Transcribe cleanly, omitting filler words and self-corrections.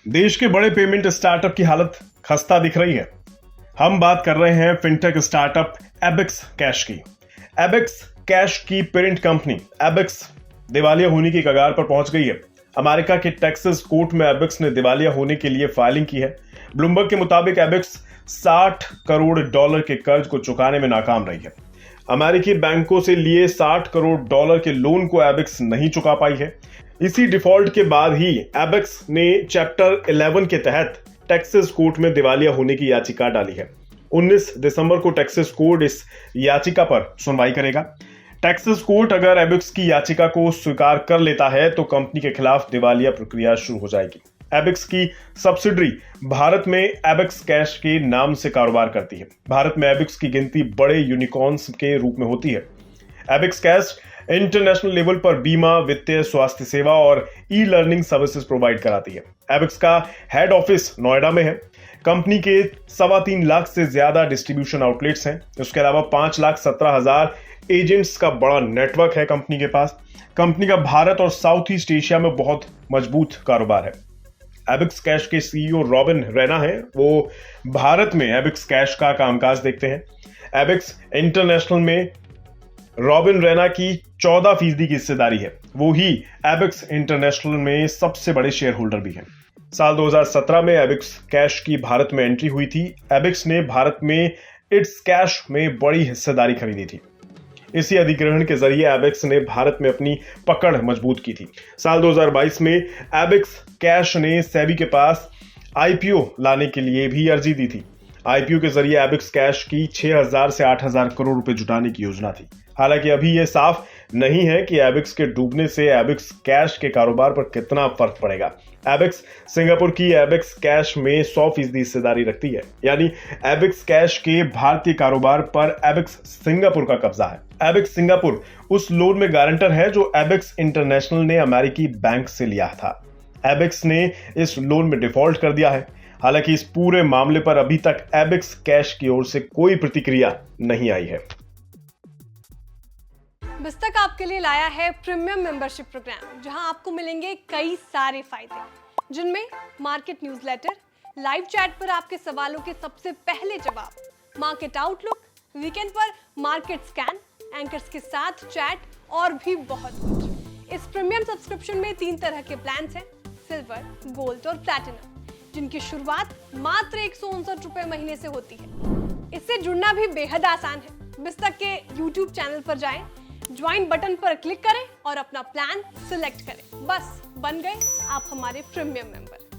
देश के बड़े पेमेंट स्टार्टअप की हालत खस्ता दिख रही है। हम बात कर रहे हैं फिनटेक स्टार्टअप एबेक्स कैश की। एबेक्स कैश की पेरेंट कंपनी एबेक्स दिवालिया होने की कगार पर पहुंच गई है। अमेरिका के टेक्सास कोर्ट में एबेक्स ने दिवालिया होने के लिए फाइलिंग की है। ब्लूमबर्ग के मुताबिक एबेक्स 60 करोड़ डॉलर के कर्ज को चुकाने में नाकाम रही है। अमेरिकी बैंकों से लिए 60 करोड़ डॉलर के लोन को एबेक्स नहीं चुका पाई है। इसी डिफॉल्ट के बाद ही एबेक्स ने चैप्टर 11 के तहत टेक्सास कोर्ट में दिवालिया होने की याचिका डाली है। 19 दिसंबर को टेक्सास कोर्ट इस याचिका पर सुनवाई करेगा। टेक्सास कोर्ट अगर एबेक्स की याचिका को स्वीकार कर लेता है तो कंपनी के खिलाफ दिवालिया प्रक्रिया शुरू हो जाएगी। एबेक्स की सब्सिडरी भारत में एबेक्स कैश के नाम से कारोबार करती है। भारत में एबेक्स की गिनती बड़े यूनिकॉर्न्स के रूप में होती है। एबेक्स कैश इंटरनेशनल लेवल पर बीमा, वित्तीय, स्वास्थ्य सेवा और ई लर्निंग सर्विसेज प्रोवाइड कराती है। एबेक्स का हेड ऑफिस नोएडा में है। कंपनी के 3.25 लाख से ज्यादा डिस्ट्रीब्यूशन आउटलेट्स हैं। उसके अलावा 5,17,000 एजेंट्स का बड़ा नेटवर्क है कंपनी के पास। कंपनी का भारत और साउथ ईस्ट एशिया में बहुत मजबूत कारोबार है। एबेक्स कैश के सीईओ रॉबिन रैना हैं। वो भारत में एबेक्स कैश का कामकाज देखते हैं। एबेक्स इंटरनेशनल में रॉबिन रैना की 14% की हिस्सेदारी है। वो ही एबेक्स इंटरनेशनल में सबसे बड़े शेयर होल्डर भी हैं। साल 2017 में एबेक्स कैश की भारत में एंट्री हुई थी। एबेक्स ने भारत में इट्स कैश में बड़ी हिस्सेदारी खरीदी थी। इसी अधिग्रहण के जरिए एबेक्स ने भारत में अपनी पकड़ मजबूत की थी। साल 2022 में एबेक्स कैश ने सेबी के पास आईपीओ लाने के लिए भी अर्जी दी थी। आईपीओ के जरिए एबेक्स कैश की 6,000 से 8,000 करोड़ रुपए जुटाने की योजना थी। हालांकि अभी यह साफ नहीं है कि एबेक्स के डूबने से एबेक्स कैश के कारोबार पर कितना फर्क पड़ेगा। एबेक्स सिंगापुर की एबेक्स कैश में 100% हिस्सेदारी रखती है, यानी एबेक्स कैश के भारतीय कारोबार पर एबेक्स सिंगापुर का कब्जा है। एबेक्स सिंगापुर उस लोन में गारंटर है जो एबेक्स इंटरनेशनल ने अमेरिकी बैंक से लिया था। एबेक्स ने इस लोन में डिफॉल्ट कर दिया है। हालांकि इस पूरे मामले पर अभी तक एबेक्स कैश की ओर से कोई प्रतिक्रिया नहीं आई है। बिस्तक आपके लिए लाया है प्रीमियम मेंबरशिप प्रोग्राम, जहां आपको मिलेंगे कई सारे फायदे, जिनमें मार्केट न्यूज़लेटर, लाइव चैट पर आपके सवालों के सबसे पहले जवाब, मार्केट आउटलुक, वीकेंड पर मार्केट स्कैन, एंकर्स के साथ चैट और भी बहुत कुछ। इस प्रीमियम सब्सक्रिप्शन में 3 तरह के प्लान्स हैं, सिल्वर, गोल्ड और प्लैटिनम, जिनकी शुरुआत मात्र 159 रुपए महीने से होती है। इससे जुड़ना भी बेहद आसान है। बिस्तक के YouTube चैनल पर जाएं, ज्वाइन बटन पर क्लिक करें और अपना प्लान सिलेक्ट करें। बस बन गए आप हमारे प्रीमियम मेंबर।